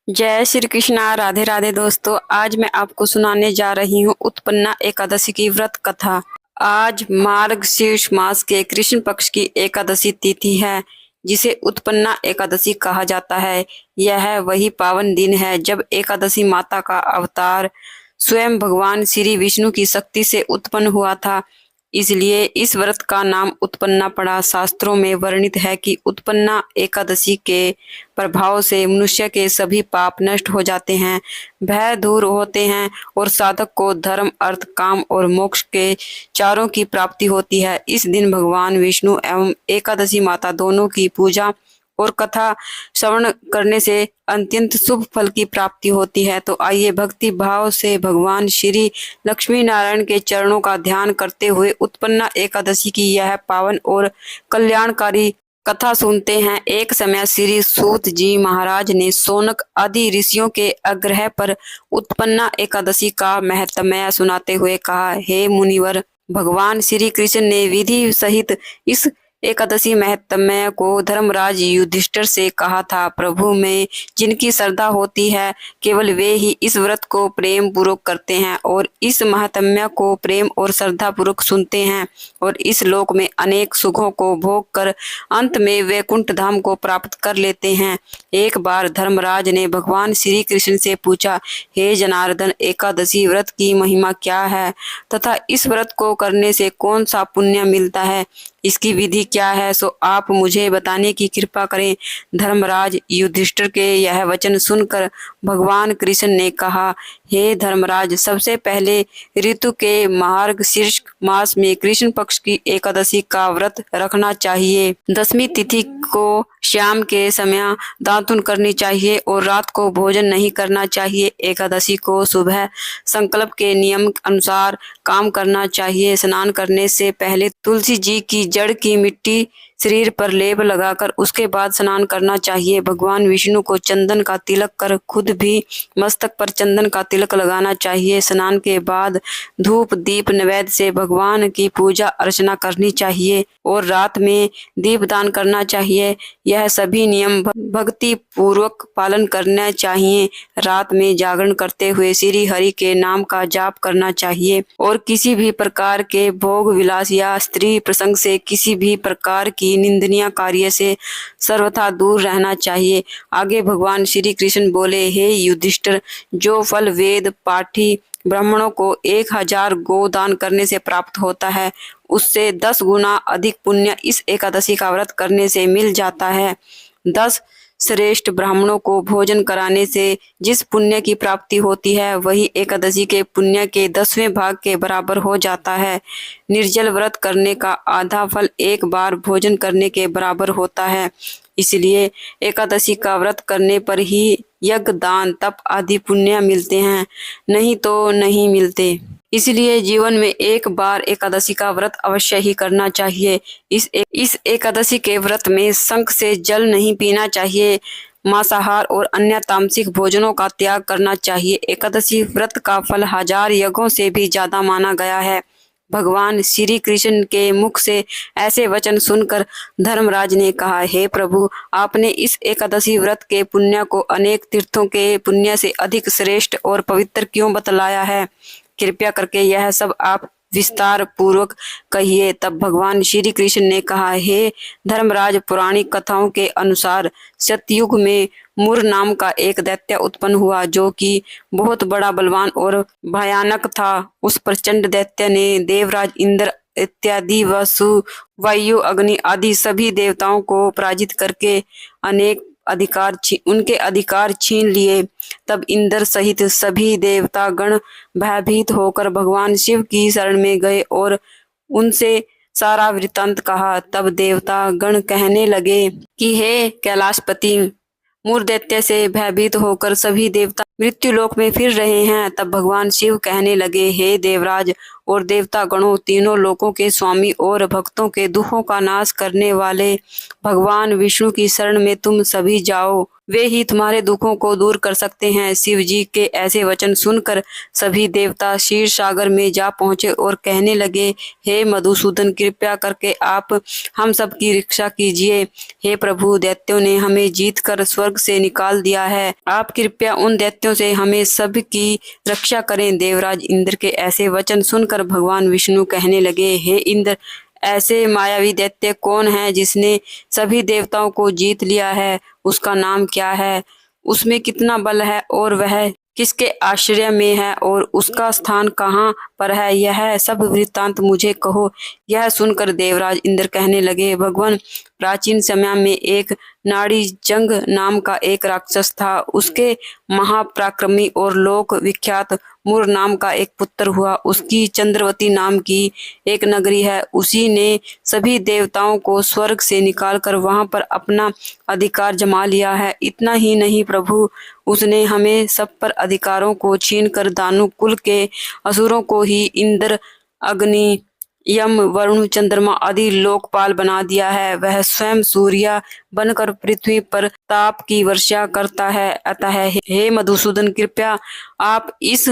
जय श्री कृष्णा। राधे राधे दोस्तों, आज मैं आपको सुनाने जा रही हूँ उत्पन्ना एकादशी की व्रत कथा। आज मार्गशीर्ष मास के कृष्ण पक्ष की एकादशी तिथि है, जिसे उत्पन्ना एकादशी कहा जाता है। यह वही पावन दिन है जब एकादशी माता का अवतार स्वयं भगवान श्री विष्णु की शक्ति से उत्पन्न हुआ था। इसलिए इस व्रत का नाम उत्पन्ना पड़ा। शास्त्रों में वर्णित है कि उत्पन्ना एकादशी के प्रभाव से मनुष्य के सभी पाप नष्ट हो जाते हैं, भय दूर होते हैं और साधक को धर्म, अर्थ, काम और मोक्ष के चारों की प्राप्ति होती है। इस दिन भगवान विष्णु एवं एकादशी माता दोनों की पूजा और कथा श्रवण करने से अत्यंत शुभ फल की प्राप्ति होती है। तो आइए भक्ति भाव से भगवान श्री लक्ष्मी नारायण के चरणों का ध्यान करते हुए उत्पन्ना एकादशी की यह पावन और कल्याणकारी कथा सुनते हैं। एक समय श्री सूत जी महाराज ने शौनक आदि ऋषियों के आग्रह पर उत्पन्ना एकादशी का महत्म्य सुनाते हुए कहा, हे मुनिवर, भगवान श्री कृष्ण ने विधि सहित इस एकादशी महत्म्य को धर्मराज युधिष्ठिर से कहा था। प्रभु में जिनकी श्रद्धा होती है, केवल वे ही इस व्रत को प्रेम पूर्वक करते हैं और इस महात्म्य को प्रेम और श्रद्धा पूर्वक सुनते हैं और इस लोक में अनेक सुखों को भोग कर अंत में वैकुंठ धाम को प्राप्त कर लेते हैं। एक बार धर्मराज ने भगवान श्री कृष्ण से पूछा, हे जनार्दन, एकादशी व्रत की महिमा क्या है तथा इस व्रत को करने से कौन सा पुण्य मिलता है, इसकी विधि क्या है, सो आप मुझे बताने की कृपा करें। धर्मराज युधिष्ठिर के यह वचन सुनकर भगवान कृष्ण ने कहा, हे धर्मराज, सबसे पहले ऋतु के मार्गशीर्ष मास में कृष्ण पक्ष की एकादशी का व्रत रखना चाहिए। दसवीं तिथि को शाम के समय दातुन करनी चाहिए और रात को भोजन नहीं करना चाहिए। एकादशी को सुबह संकल्प के नियम अनुसार काम करना चाहिए। स्नान करने से पहले तुलसी जी की जड़ की मिट्टी शरीर पर लेप लगाकर उसके बाद स्नान करना चाहिए। भगवान विष्णु को चंदन का तिलक कर खुद भी मस्तक पर चंदन का तिलक लगाना चाहिए। स्नान के बाद धूप दीप नैवेद्य से भगवान की पूजा अर्चना करनी चाहिए और रात में दीपदान करना चाहिए। यह सभी नियम भक्ति पूर्वक पालन करना चाहिए। रात में जागरण करते हुए श्री हरि के नाम का जाप करना चाहिए और किसी भी प्रकार के भोग विलास या स्त्री प्रसंग से किसी भी प्रकार की निंदनीय कार्य से सर्वथा दूर रहना चाहिए। आगे भगवान श्री कृष्ण बोले, हे युधिष्ठिर, जो फल वेद पाठी ब्राह्मणों को 1000 गोदान करने से प्राप्त होता है, उससे 10 गुना अधिक पुण्य इस एकादशी का व्रत करने से मिल जाता है। 10 श्रेष्ठ ब्राह्मणों को भोजन कराने से जिस पुण्य की प्राप्ति होती है, वही एकादशी के पुण्य के 10वें भाग के बराबर हो जाता है। निर्जल व्रत करने का आधा फल एक बार भोजन करने के बराबर होता है। इसलिए एकादशी का व्रत करने पर ही यज्ञ, दान, तप आदि पुण्य मिलते हैं, नहीं तो नहीं मिलते। इसलिए जीवन में एक बार एकादशी का व्रत अवश्य ही करना चाहिए। इस एकादशी के व्रत में शंख से जल नहीं पीना चाहिए। मांसाहार और अन्य तामसिक भोजनों का त्याग करना चाहिए। एकादशी व्रत का फल 1000 यज्ञों से भी ज्यादा माना गया है। भगवान श्री कृष्ण के मुख से ऐसे वचन सुनकर धर्मराज ने कहा, हे प्रभु, आपने इस एकादशी व्रत के पुण्य को अनेक तीर्थों के पुण्य से अधिक श्रेष्ठ और पवित्र क्यों बतलाया है? कृपया करके यह सब आप विस्तार पूर्वक कहिए। तब भगवान श्री कृष्ण ने कहा, हे धर्मराज, पौराणिक कथाओं के अनुसार सतयुग में मुर नाम का एक दैत्य उत्पन्न हुआ, जो कि बहुत बड़ा बलवान और भयानक था। उस प्रचंड दैत्य ने देवराज इंद्र इत्यादि वसु, वायु, अग्नि आदि सभी देवताओं को पराजित करके उनके अधिकार छीन लिए। तब इंद्र सहित सभी देवता गण भयभीत होकर भगवान शिव की शरण में गए और उनसे सारा वृत्तांत कहा। तब देवता गण कहने लगे कि हे कैलाशपति, मुर दैत्य से भयभीत होकर सभी देवता मृत्यु लोक में फिर रहे हैं। तब भगवान शिव कहने लगे, हे देवराज और देवता गणों, तीनों लोकों के स्वामी और भक्तों के दुखों का नाश करने वाले भगवान विष्णु की शरण में तुम सभी जाओ, वे ही तुम्हारे दुखों को दूर कर सकते हैं। शिव जी के ऐसे वचन सुनकर सभी देवता क्षीर सागर में जा पहुंचे और कहने लगे, हे मधुसूदन, कृपया करके आप हम सब की रक्षा कीजिए। हे प्रभु, दैत्यों ने हमें जीत कर स्वर्ग से निकाल दिया है, आप कृपया उन दैत्यों से हमें सब की रक्षा करें। देवराज इंद्र के ऐसे वचन सुनकर भगवान विष्णु कहने लगे, हे इंद्र, ऐसे मायावी दैत्य कौन है जिसने सभी देवताओं को जीत लिया है? उसका नाम क्या है? उसमें कितना बल है और वह किसके आश्रय में है और उसका स्थान कहाँ पर है? यह सब वृत्तांत मुझे कहो। यह सुनकर देवराज इंद्र कहने लगे, भगवान, प्राचीन समय में एक नाड़ी जंग नाम का एक राक्षस था। उसके महापराक्रमी और लोक विख्यात मुर नाम का एक पुत्र हुआ। उसकी चंद्रवती नाम की एक नगरी है। उसी ने सभी देवताओं को स्वर्ग से निकालकर वहां पर अपना अधिकार जमा लिया है। इतना ही नहीं प्रभु, उसने हमें सब पर अधिकारों को छीन कर दानु कुल के असुरों को ही इंद्र, अग्नि, यम, वरुण, चंद्रमा आदि लोकपाल बना दिया है। वह स्वयं सूर्य बनकर पृथ्वी पर ताप की वर्षा करता है। अतः हे मधुसूदन, कृपया आप इस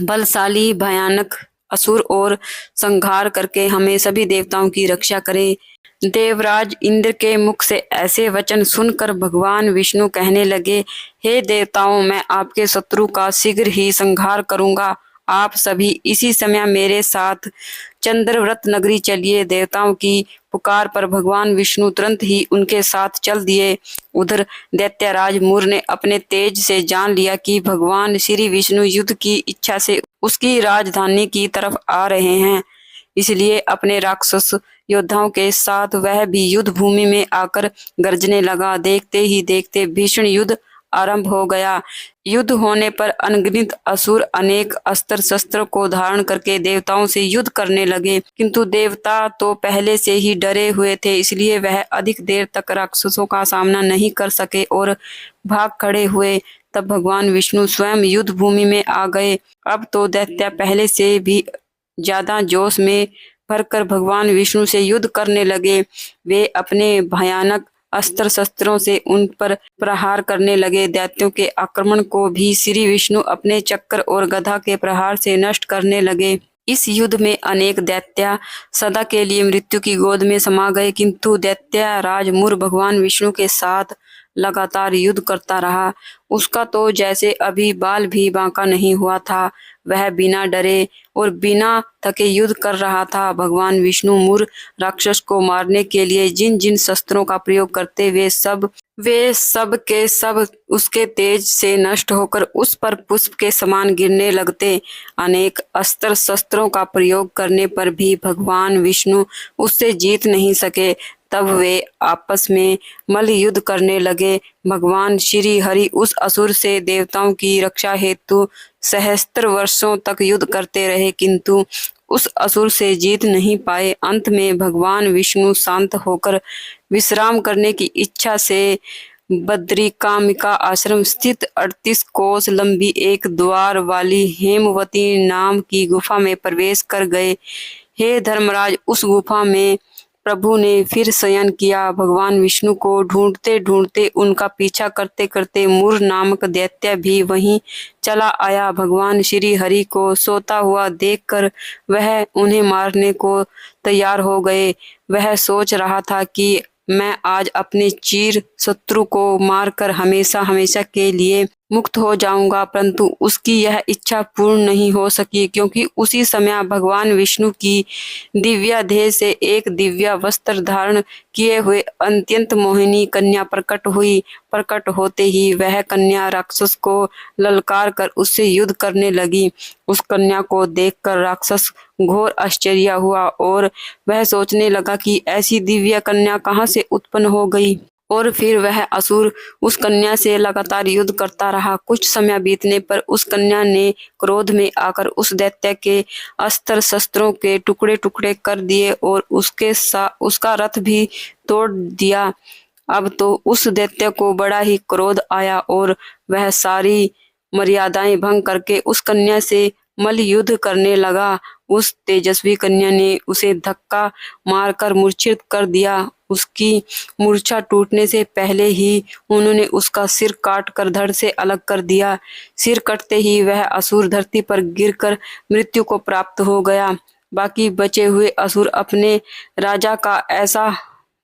बलशाली भयानक असुर और संहार करके हमें सभी देवताओं की रक्षा करें। देवराज इंद्र के मुख से ऐसे वचन सुनकर भगवान विष्णु कहने लगे, हे देवताओं, मैं आपके शत्रु का शीघ्र ही संहार करूंगा। आप सभी इसी समय मेरे साथ चंद्रव्रत नगरी चलिए। देवताओं की पुकार पर भगवान विष्णु तुरंत ही उनके साथ चल दिए। उधर दैत्यराज मुर ने अपने तेज से जान लिया कि भगवान श्री विष्णु युद्ध की इच्छा से उसकी राजधानी की तरफ आ रहे हैं, इसलिए अपने राक्षस योद्धाओं के साथ वह भी युद्ध भूमि में आकर गरजने लगा। देखते ही देखते भीषण युद्ध आरंभ हो गया। युद्ध होने पर अनगिनत असुर अनेक अस्त्र शस्त्र को धारण करके देवताओं से युद्ध करने लगे, किंतु देवता तो पहले से ही डरे हुए थे, इसलिए वह अधिक देर तक राक्षसों का सामना नहीं कर सके और भाग खड़े हुए। तब भगवान विष्णु स्वयं युद्ध भूमि में आ गए। अब तो दैत्य पहले से भी ज्यादा जोश में भरकर भगवान विष्णु से युद्ध करने लगे। वे अपने भयानक अस्त्र शस्त्रों से उन पर प्रहार करने लगे। दैत्यों के आक्रमण को भी श्री विष्णु अपने चक्र और गदा के प्रहार से नष्ट करने लगे। इस युद्ध में अनेक दैत्य सदा के लिए मृत्यु की गोद में समा गए, किंतु दैत्य राज मुर भगवान विष्णु के साथ लगातार युद्ध करता रहा। उसका तो जैसे अभी बाल भी बांका नहीं हुआ था। वह बिना डरे और बिना थके युद्ध कर रहा था। भगवान विष्णु मुर राक्षस को मारने के लिए जिन जिन शस्त्रों का प्रयोग करते वे सब के सब उसके तेज से नष्ट होकर उस पर पुष्प के समान गिरने लगते। अनेक अस्त्र शस्त्रों का प्रयोग करने पर भी भगवान विष्णु उससे जीत नहीं सके। तब वे आपस में मल्ल युद्ध करने लगे। भगवान श्री हरि उस असुर से देवताओं की रक्षा हेतु सहस्त्र वर्षों तक युद्ध करते रहे, किंतु उस असुर से जीत नहीं पाए। अंत में भगवान विष्णु शांत होकर विश्राम करने की इच्छा से बद्रिकामिका आश्रम स्थित 38 कोस लंबी एक द्वार वाली हेमवती नाम की गुफा में प्रवेश कर गए। हे धर्मराज, उस गुफा में प्रभु ने फिर शयन किया। भगवान विष्णु को ढूंढते ढूंढते उनका पीछा करते करते मुर नामक दैत्य भी वहीं चला आया। भगवान श्री हरि को सोता हुआ देखकर वह उन्हें मारने को तैयार हो गए। वह सोच रहा था कि मैं आज अपने चीर शत्रु को मारकर हमेशा हमेशा के लिए मुक्त हो जाऊंगा, परंतु उसकी यह इच्छा पूर्ण नहीं हो सकी, क्योंकि उसी समय भगवान विष्णु की दिव्यादेह से एक दिव्य वस्त्र धारण किए हुए अत्यंत मोहिनी कन्या प्रकट हुई। प्रकट होते ही वह कन्या राक्षस को ललकार कर उससे युद्ध करने लगी। उस कन्या को देखकर राक्षस घोर आश्चर्य हुआ और वह सोचने लगा कि ऐसी दिव्य कन्या कहाँ से उत्पन्न हो गई, और फिर वह असुर उस कन्या से लगातार युद्ध करता रहा। कुछ समय बीतने पर उस कन्या ने क्रोध में आकर उस दैत्य के अस्त्र शस्त्रों के टुकड़े टुकड़े कर दिए और उसका रथ भी तोड़ दिया। अब तो उस दैत्य को बड़ा ही क्रोध आया और वह सारी मर्यादाएं भंग करके उस कन्या से मल्ल युद्ध करने लगा। उस तेजस्वी कन्या ने उसे धक्का मारकर मूर्छित कर दिया। उसकी मूर्छा टूटने से पहले ही उन्होंने उसका सिर काट कर धड़ से अलग कर दिया। सिर कटते ही वह असुर धरती पर गिरकर मृत्यु को प्राप्त हो गया। बाकी बचे हुए असुर अपने राजा का ऐसा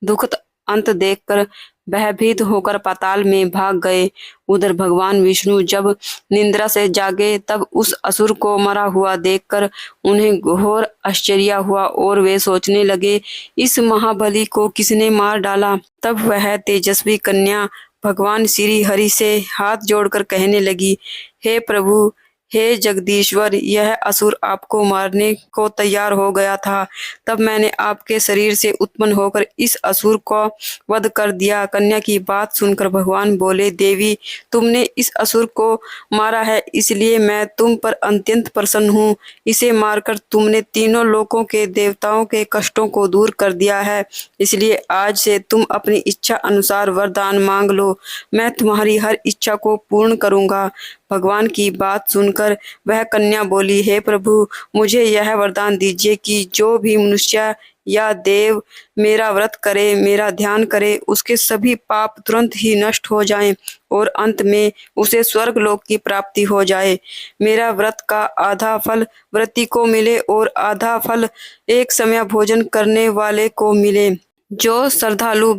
दुखद अंत देखकर भयभीत होकर पाताल में भाग गए। उधर भगवान विष्णु जब निद्रा से जागे तब उस असुर को मरा हुआ देखकर उन्हें घोर आश्चर्य हुआ और वे सोचने लगे, इस महाबली को किसने मार डाला। तब वह तेजस्वी कन्या भगवान श्री हरि से हाथ जोड़कर कहने लगी, हे प्रभु, हे जगदीश्वर, यह असुर आपको मारने को तैयार हो गया था। तब मैंने आपके शरीर से उत्पन्न होकर इस असुर को वध कर दिया। कन्या की बात सुनकर भगवान बोले, देवी, तुमने इस असुर को मारा है, इसलिए मैं तुम पर अत्यंत प्रसन्न हूँ। इसे मारकर तुमने तीनों लोकों के देवताओं के कष्टों को दूर कर दिया है। इसलिए आज से तुम अपनी इच्छा अनुसार वरदान मांग लो, मैं तुम्हारी हर इच्छा को पूर्ण करूंगा। भगवान की बात सुनकर वह कन्या बोली, हे प्रभु, मुझे यह वरदान दीजिए कि जो भी मनुष्य या देव मेरा व्रत करे, मेरा ध्यान करे, उसके सभी पाप तुरंत ही नष्ट हो जाएं और अंत में उसे स्वर्ग लोक की प्राप्ति हो जाए। मेरा व्रत का आधा फल व्रती को मिले और आधा फल एक समय भोजन करने वाले को मिले। जो श्रद्धालु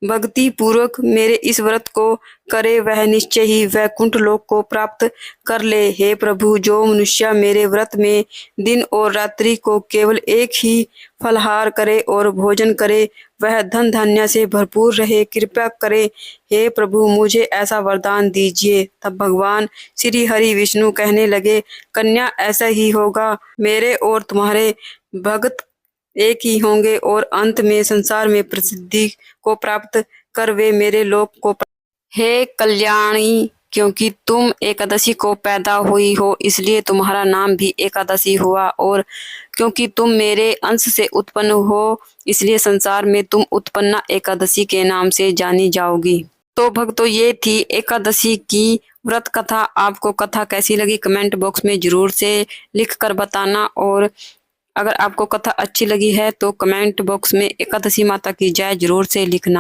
भक्ति पूर्वक मेरे इस व्रत को करे वह निश्चय ही वैकुंठ लोक को प्राप्त कर ले। हे प्रभु, जो मनुष्य मेरे व्रत में दिन और रात्रि को केवल एक ही फलहार करे और भोजन करे वह धन धान्य से भरपूर रहे, कृपया करे। हे प्रभु, मुझे ऐसा वरदान दीजिए। तब भगवान श्री हरि विष्णु कहने लगे, कन्या, ऐसा ही होगा। मेरे और तुम्हारे भक्त एक ही होंगे और अंत में संसार में प्रसिद्धि को प्राप्त कर वे मेरे लोक को। हे कल्याणी, क्योंकि तुम एकादशी को पैदा हुई हो इसलिए तुम्हारा नाम भी एकादशी हुआ, और क्योंकि तुम मेरे अंश से उत्पन्न हो इसलिए संसार में तुम उत्पन्ना एकादशी के नाम से जानी जाओगी। तो भक्तों, ये थी एकादशी की व्रत कथा। आपको कथा कैसी लगी कमेंट बॉक्स में जरूर से लिख कर बताना, और अगर आपको कथा अच्छी लगी है तो कमेंट बॉक्स में एकादशी माता की जय जरूर से लिखना।